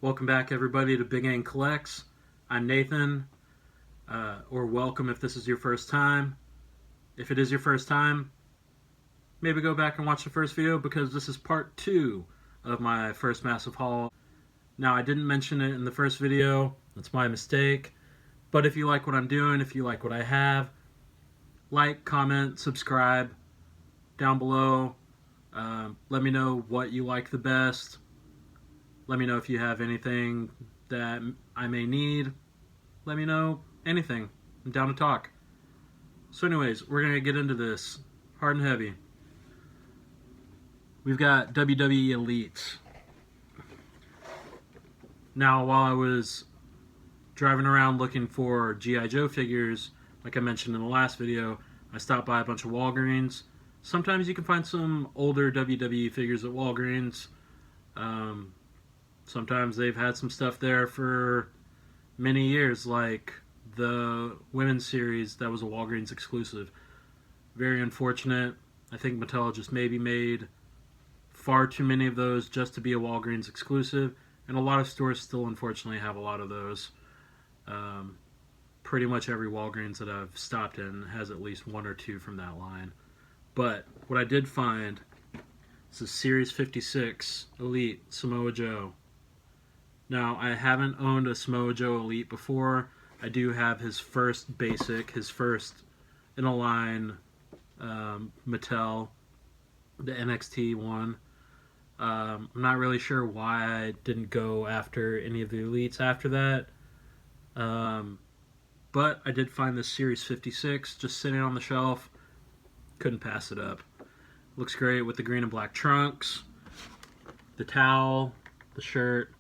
Welcome back, everybody, to Big Ang Collects. I'm Nathan, or welcome if this is your first time. If it is your first time, maybe go back and watch the first video because this is part 2 of my first massive haul. Now, I didn't mention it in the first video. That's my mistake. But if you like what I'm doing, if you like what I have, like, comment, subscribe down below. Let me know what you like the best. Let me know if you have anything that I may need. Let me know anything. I'm down to talk. So anyways, we're going to get into this hard and heavy. We've got WWE Elite. Now, while I was driving around looking for G.I. Joe figures, like I mentioned in the last video, I stopped by a bunch of Walgreens. Sometimes you can find some older WWE figures at Walgreens. Sometimes they've had some stuff there for many years, like the women's series that was a Walgreens exclusive. Very unfortunate. I think Mattel just maybe made far too many of those just to be a Walgreens exclusive, and a lot of stores still unfortunately have a lot of those. Pretty much every Walgreens that I've stopped in has at least one or two from that line. But what I did find is a Series 56 Elite Samoa Joe. Now, I haven't owned a Samoa Joe Elite before. I do have his first basic, his first in a line Mattel, the NXT one. I'm not really sure why I didn't go after any of the Elites after that. But I did find this Series 56 just sitting on the shelf. Couldn't pass it up. Looks great with the green and black trunks, the towel, the shirt.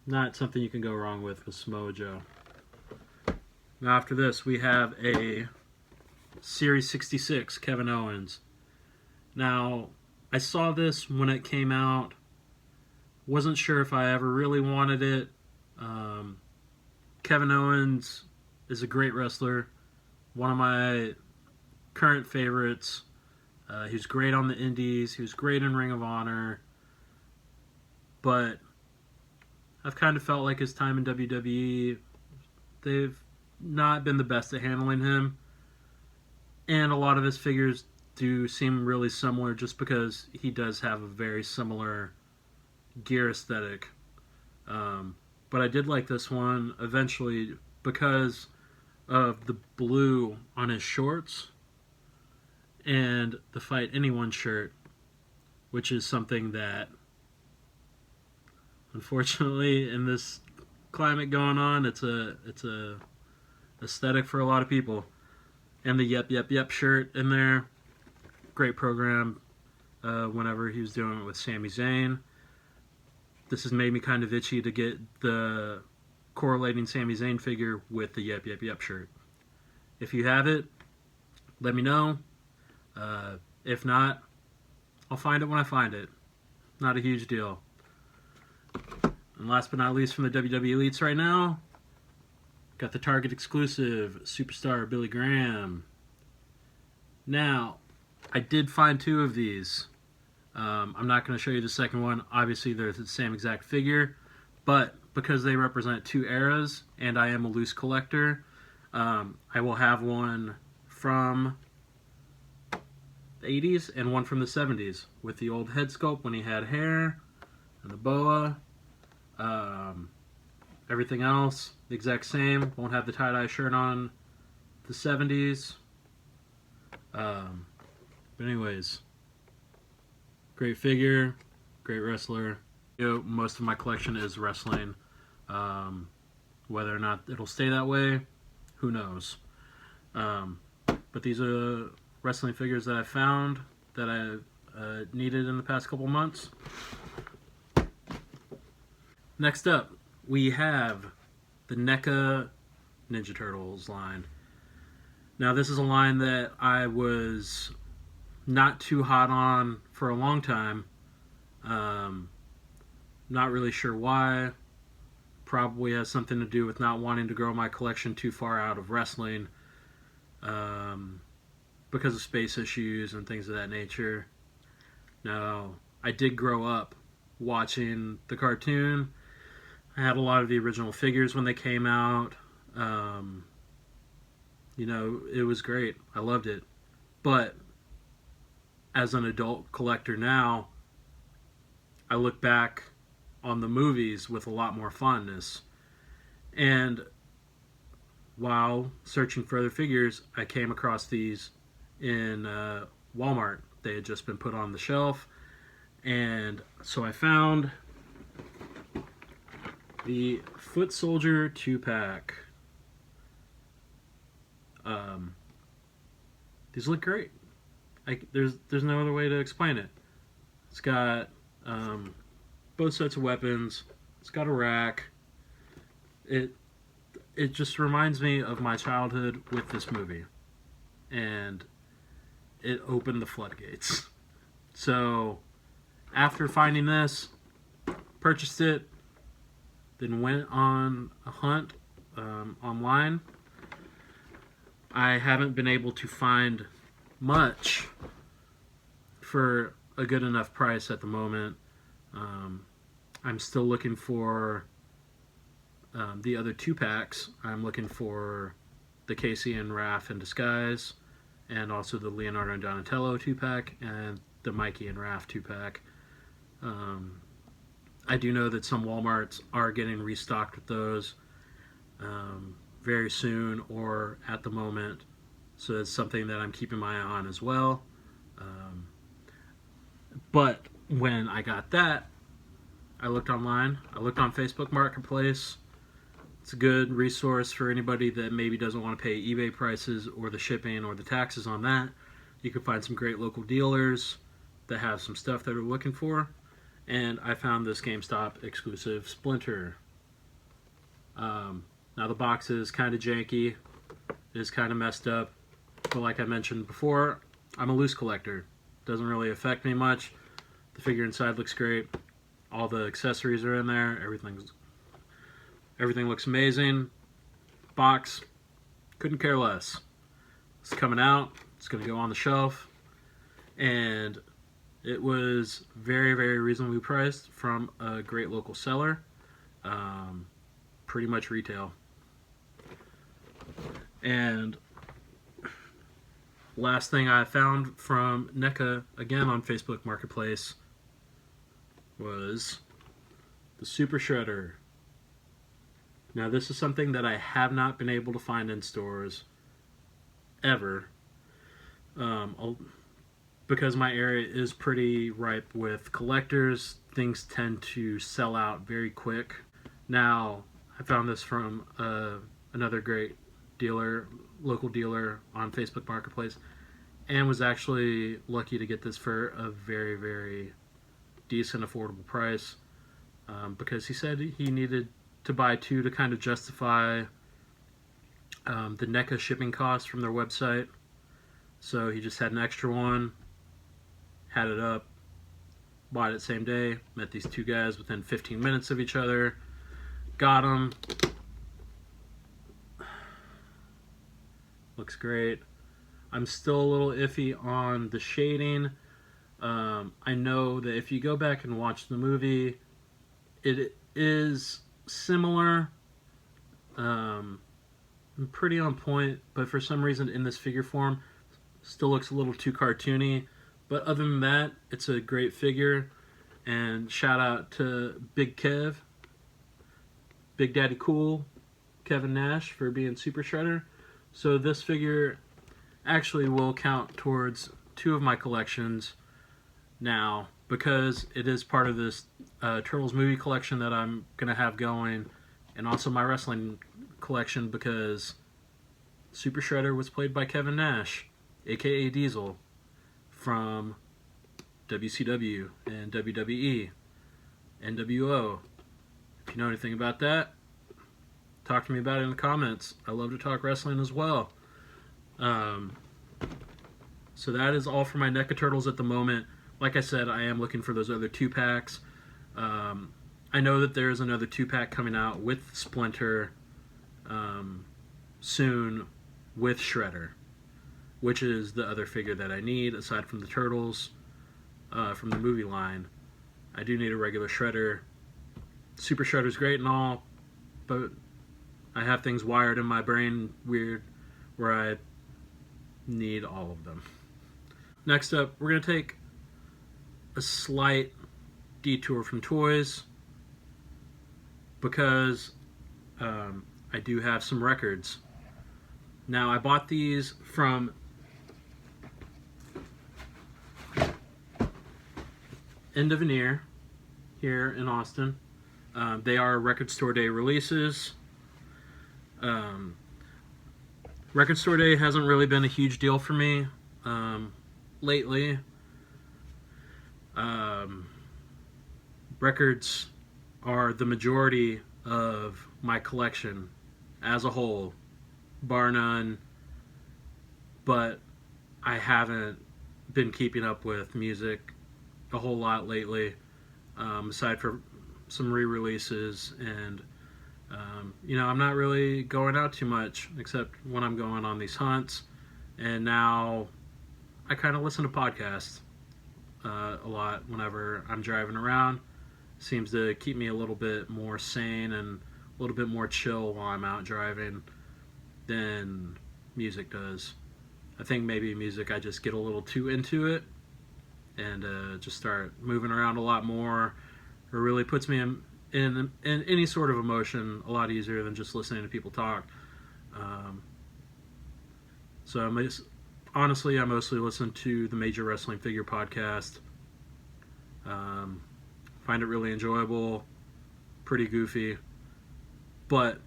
Not something you can go wrong with Samoa Joe. Now after this, we have a Series 66 Kevin Owens. Now, I saw this when it came out. Wasn't sure if I ever really wanted it. Kevin Owens is a great wrestler. One of my current favorites. He was great on the Indies. He was great in Ring of Honor. But I've kind of felt like his time in WWE, they've not been the best at handling him. And a lot of his figures do seem really similar just because he does have a very similar gear aesthetic. But I did like this one eventually because of the blue on his shorts and the Fight Anyone shirt, which is something that unfortunately in this climate going on, it's a aesthetic for a lot of people. And the Yep Yep Yep shirt in there, great program whenever he was doing it with Sami Zayn. This has made me kind of itchy to get the correlating Sami Zayn figure with the Yep Yep Yep shirt. If you have it, let me know. If not, I'll find it when I find it. Not a huge deal. And last but not least from the WWE Elites right now, got the Target exclusive Superstar Billy Graham. Now, I did find two of these. I'm not going to show you the second one. Obviously, they're the same exact figure. But because they represent two eras, and I am a loose collector, I will have one from the 80s and one from the 70s with the old head sculpt when he had hair and the boa. Everything else, the exact same. Won't have the tie-dye shirt on the 70s. But anyways, great figure, great wrestler. Most of my collection is wrestling. Whether or not it'll stay that way, who knows. But these are wrestling figures that I found that I needed in the past couple months. Next up, we have the Neca Ninja Turtles line. Now, this is a line that I was not too hot on for a long time. Not really sure why. Probably has something to do with not wanting to grow my collection too far out of wrestling because of space issues and things of that nature. Now, I did grow up watching the cartoon. I had a lot of the original figures when they came out. It was great. I loved it. But as an adult collector now, I look back on the movies with a lot more fondness. And while searching for other figures, I came across these in Walmart. They had just been put on the shelf. And so I found the Foot Soldier 2-pack. These look great. There's no other way to explain it. It's got both sets of weapons. It's got a rack. It just reminds me of my childhood with this movie, and it opened the floodgates. So after finding this, purchased it, then went on a hunt online. I haven't been able to find much for a good enough price at the moment. I'm still looking for the other 2-packs. I'm looking for the Casey and Raph in Disguise, and also the Leonardo and Donatello 2-pack, and the Mikey and Raph 2-pack. I do know that some Walmarts are getting restocked with those very soon or at the moment, so that's something that I'm keeping my eye on as well. But when I got that, I looked online. I looked on Facebook Marketplace. It's a good resource for anybody that maybe doesn't want to pay eBay prices or the shipping or the taxes on that. You can find some great local dealers that have some stuff that we're looking for. And I found this GameStop exclusive Splinter. Now the box is kind of janky. It is kind of messed up. But like I mentioned before, I'm a loose collector. Doesn't really affect me much. The figure inside looks great. All the accessories are in there. Everything looks amazing. Box, couldn't care less. It's coming out. It's going to go on the shelf. And it was very, very reasonably priced from a great local seller. Pretty much retail. And last thing I found from Neca, again on Facebook Marketplace, was the Super Shredder. Now this is something that I have not been able to find in stores ever, because my area is pretty ripe with collectors. Things tend to sell out very quick. Now I found this from another great dealer, local dealer on Facebook Marketplace, and was actually lucky to get this for a very, very decent, affordable price, because he said he needed to buy 2 to kind of justify the NECA shipping costs from their website. So he just had an extra one, had it up, bought it same day, met these 2 guys within 15 minutes of each other, got them. Looks great. I'm still a little iffy on the shading. I know that if you go back and watch the movie, it is similar, pretty on point, but for some reason in this figure form, still looks a little too cartoony. But other than that, it's a great figure, and shout out to Big Kev, Big Daddy Cool, Kevin Nash, for being Super Shredder. So this figure actually will count towards 2 of my collections now, because it is part of this Turtles movie collection that I'm going to have going, and also my wrestling collection, because Super Shredder was played by Kevin Nash, aka Diesel, from WCW and WWE, NWO. If you know anything about that, talk to me about it in the comments. I love to talk wrestling as well. So that is all for my NECA Turtles at the moment. Like I said, I am looking for those other 2-packs. I know that there's another 2-pack coming out with Splinter soon, with Shredder, which is the other figure that I need aside from the Turtles from the movie line. I do need a regular shredder. Super shredder's great and all, but I have things wired in my brain weird where I need all of them. Next up, we're going to take a slight detour from toys because I do have some records. Now, I bought these from End of Veneer here in Austin. They are Record Store Day releases. Record Store Day hasn't really been a huge deal for me lately. Records are the majority of my collection as a whole, bar none, but I haven't been keeping up with music a whole lot lately, aside from some re-releases, and I'm not really going out too much except when I'm going on these hunts, and now I kind of listen to podcasts a lot whenever I'm driving around. Seems to keep me a little bit more sane and a little bit more chill while I'm out driving than music does. I think maybe music, I just get a little too into it and just start moving around a lot more. It really puts me in any sort of emotion a lot easier than just listening to people talk. So honestly, I mostly listen to the Major Wrestling Figure podcast. Find it really enjoyable, pretty goofy, but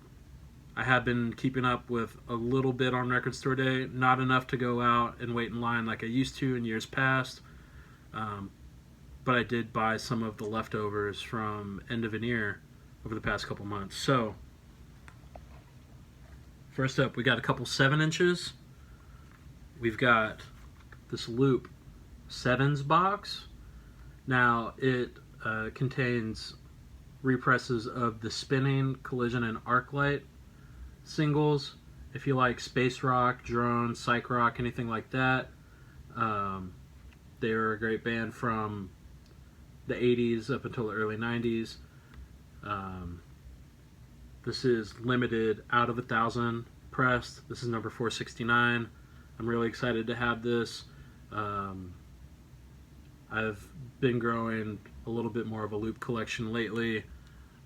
I have been keeping up with a little bit on Record Store Day, not enough to go out and wait in line like I used to in years past, but I did buy some of the leftovers from End of Veneer over the past couple months. So, first up, we got a couple 7-inches. We've got this Loop 7s box. Now, it contains represses of the Spinning, Collision, and Arclight singles. If you like space rock, drone, psych rock, anything like that, they were a great band from the 80s up until the early 90s. This is limited out of 1,000 pressed. This is number 469. I'm really excited to have this. I've been growing a little bit more of a Loop collection lately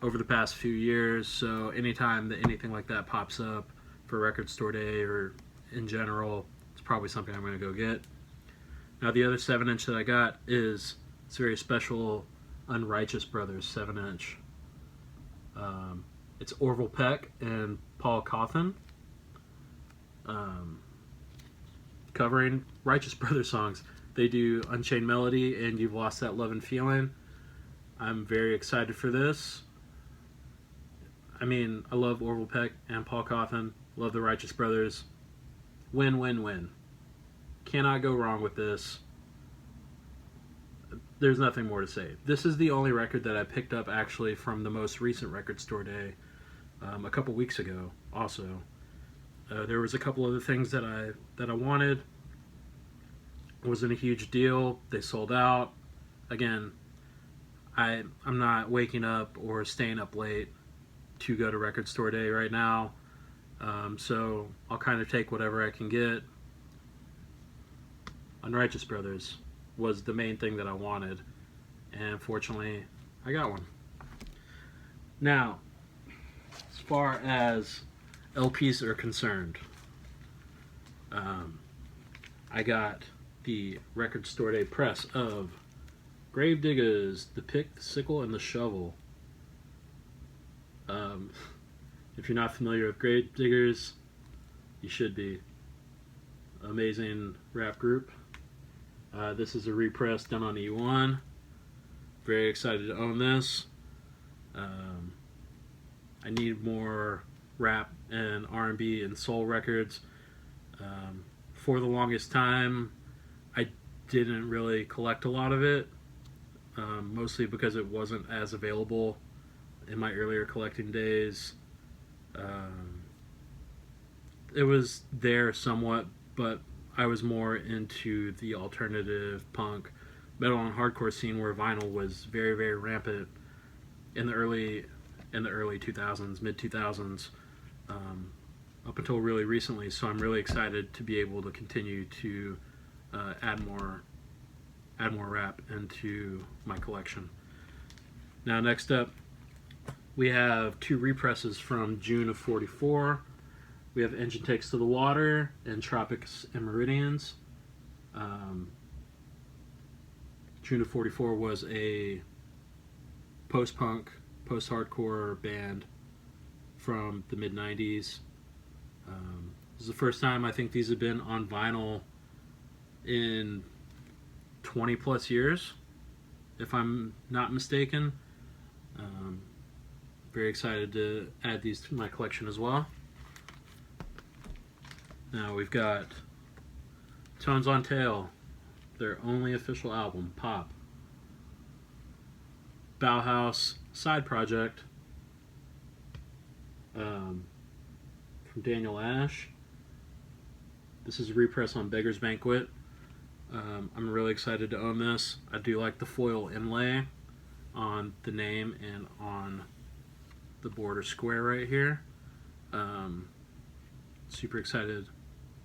over the past few years, so anytime that anything like that pops up for Record Store Day or in general, it's probably something I'm going to go get. Now, the other 7-inch that I got is this very special Unrighteous Brothers 7-inch. It's Orville Peck and Paul Cauthen covering Righteous Brothers songs. They do Unchained Melody and You've Lost That Love and Feeling. I'm very excited for this. I mean, I love Orville Peck and Paul Cauthen. Love the Righteous Brothers. Win, win, win. Cannot go wrong with this. There's nothing more to say. This is the only record that I picked up actually from the most recent Record Store Day a couple weeks ago also. There was a couple other things that I wanted. It wasn't a huge deal. They sold out. Again, I'm not waking up or staying up late to go to Record Store Day right now. So I'll kind of take whatever I can get. Unrighteous Brothers was the main thing that I wanted, and fortunately I got one. Now, as far as LPs are concerned, I got the Record Store Day press of Gravediggers, The Pick, the Sickle, and the Shovel. If you're not familiar with Gravediggers, you should be. Amazing rap group. This is a repress done on E1. Very excited to own this. I need more rap and R&B and soul records. For the longest time, I didn't really collect a lot of it, mostly because it wasn't as available in my earlier collecting days. It was there somewhat, but I was more into the alternative punk, metal and hardcore scene where vinyl was very, very rampant in the early 2000s, mid 2000s, up until really recently. So I'm really excited to be able to continue to add more rap into my collection. Now, next up, we have 2 represses from June of '44. We have Engine Takes to the Water and Tropics and Meridians. June of '44 was a post-punk, post-hardcore band from the mid-90s. This is the first time I think these have been on vinyl in 20 plus years, if I'm not mistaken. Very excited to add these to my collection as well. Now we've got Tones on Tail, their only official album, Pop. Bauhaus side project from Daniel Ash. This is a repress on Beggar's Banquet. I'm really excited to own this. I do like the foil inlay on the name and on the border square right here. Super excited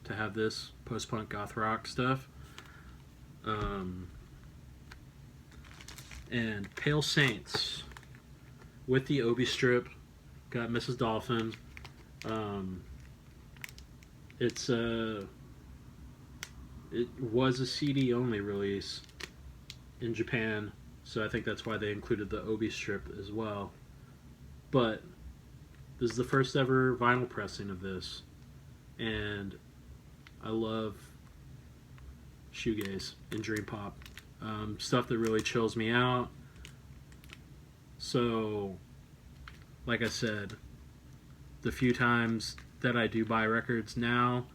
to have this post-punk goth rock stuff. And Pale Saints with the Obi strip. Got Mrs. Dolphin. It was a CD only release in Japan, so I think that's why they included the Obi strip as well. But this is the first ever vinyl pressing of this, and I love shoegaze and dream pop, stuff that really chills me out. So, like I said, the few times that I do buy records now,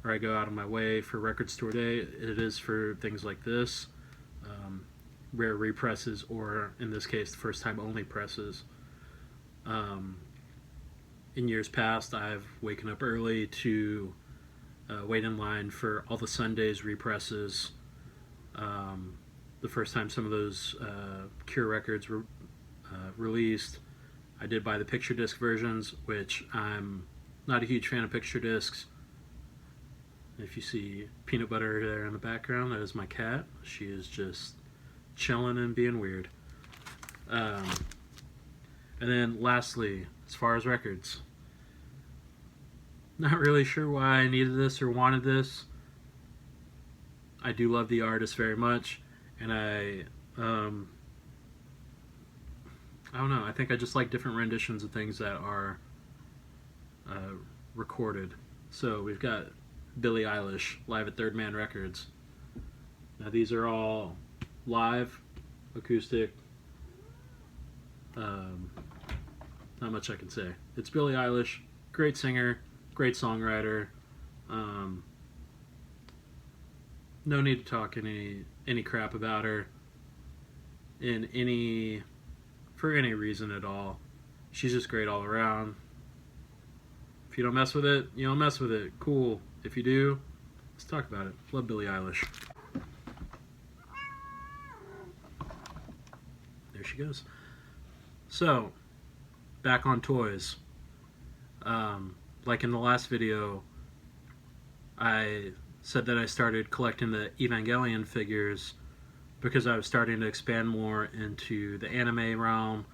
or I go out of my way for record store day, it is for things like this, rare represses, or in this case, the first time only presses. In years past, I've waken up early to wait in line for all the Sundays represses. The first time some of those Cure records were released, I did buy the picture disc versions, which I'm not a huge fan of picture discs. If you see Peanut Butter there in the background, that is my cat. She is just chilling and being weird. And then lastly, as far as records, not really sure why I needed this or wanted this. I do love the artist very much, and I don't know, I think I just like different renditions of things that are recorded. So we've got Billie Eilish, live at Third Man Records. Now these are all live, acoustic, not much I can say. It's Billie Eilish, great singer, great songwriter. No need to talk any crap about her for any reason at all. She's just great all around. If you don't mess with it, you don't mess with it. Cool. If you do, let's talk about it. Love Billie Eilish. There she goes. So, back on toys. Like in the last video, I said that I started collecting the Evangelion figures because I was starting to expand more into the anime realm.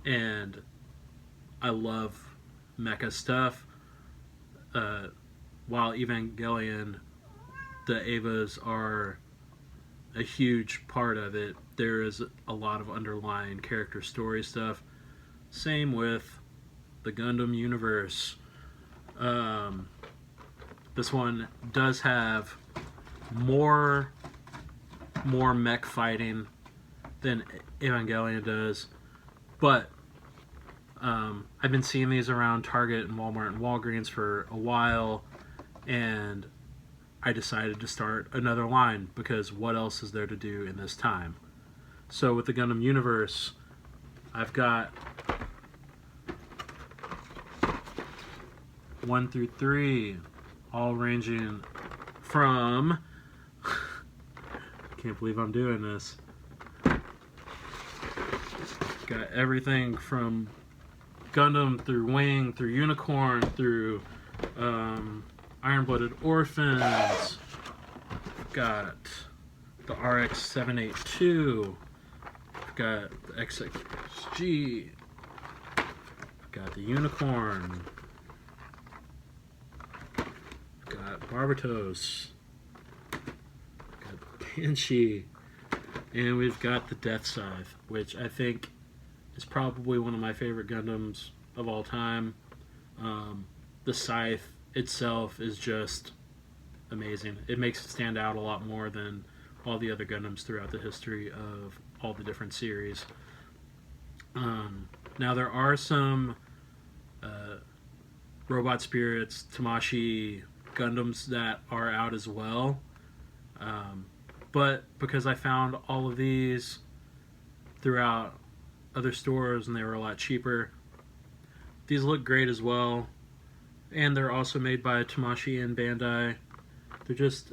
And I love mecha stuff. While Evangelion, the Evas are a huge part of it, there is a lot of underlying character story stuff. Same with the Gundam universe. This one does have more mech fighting than Evangelion does, but I've been seeing these around Target and Walmart and Walgreens for a while, and I decided to start another line because what else is there to do in this time? So with the Gundam universe, I've got 1 through 3, all ranging from can't believe I'm doing this. Got everything from Gundam through Wing, through Unicorn, through Iron-Blooded Orphans. Got the RX-782. Got the XXG. Got the Unicorn. Got Barbatos. Got Banshee. And we've got the Death Scythe, which I think is probably one of my favorite Gundams of all time. The Scythe itself is just amazing. It makes it stand out a lot more than all the other Gundams throughout the history of all the different series. Now there are some Robot Spirits, Tamashii Gundams that are out as well. But because I found all of these throughout other stores and they were a lot cheaper, these look great as well. And they're also made by Tamashii and Bandai. They're just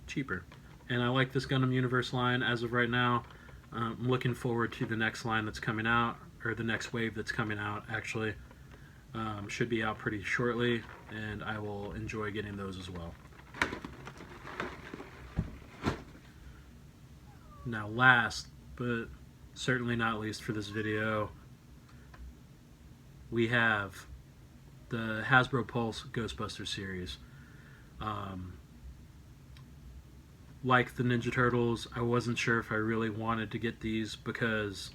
cheaper. And I like this Gundam Universe line as of right now. I'm looking forward to the next line that's coming out, or the next wave that's coming out, actually. Should be out pretty shortly, and I will enjoy getting those as well. Now last, but certainly not least for this video, we have the Hasbro Pulse Ghostbusters series. Like the Ninja Turtles, I wasn't sure if I really wanted to get these because,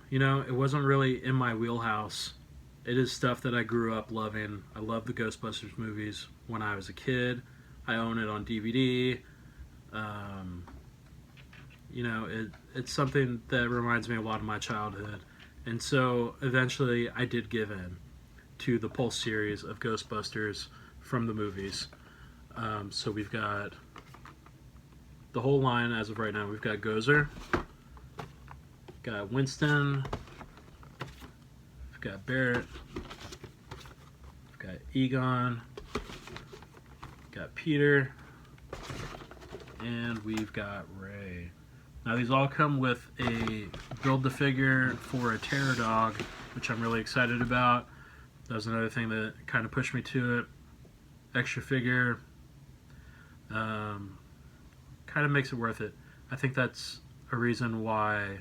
you know, it wasn't really in my wheelhouse. It is stuff that I grew up loving. I loved the Ghostbusters movies when I was a kid. I own it on DVD. You know, it's something that reminds me a lot of my childhood. And so eventually I did give in to the Pulse series of Ghostbusters from the movies. So we've got the whole line as of right now. We've got Gozer, got Winston, we've got Barrett, we've got Egon, got Peter, and we've got Ray. Now these all come with a build-to-figure for a Terror Dog, which I'm really excited about. That was another thing that kind of pushed me to it. Extra figure. Kind of makes it worth it. I think that's a reason why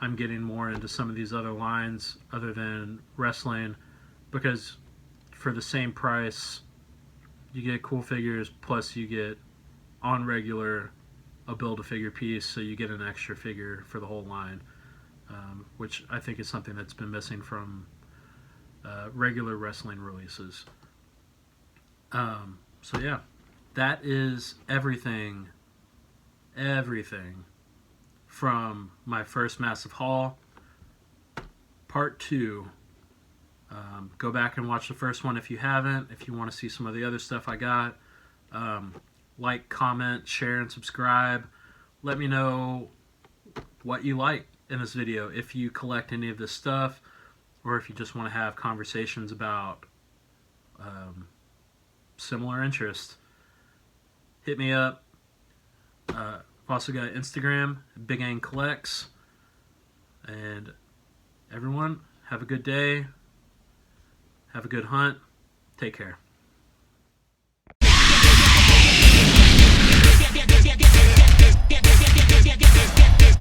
I'm getting more into some of these other lines other than wrestling, because for the same price you get cool figures, plus you get on regular a build-a-figure piece, so you get an extra figure for the whole line, which I think is something that's been missing from regular wrestling releases. So yeah, that is everything from my first massive haul. Part 2. Go back and watch the first one if you haven't, if you want to see some of the other stuff I got. Like, comment, share, and subscribe. Let me know what you like in this video, if you collect any of this stuff, or if you just want to have conversations about similar interests. Hit me up. I've also got Instagram, Big Ang Collects. And everyone, have a good day. Have a good hunt. Take care.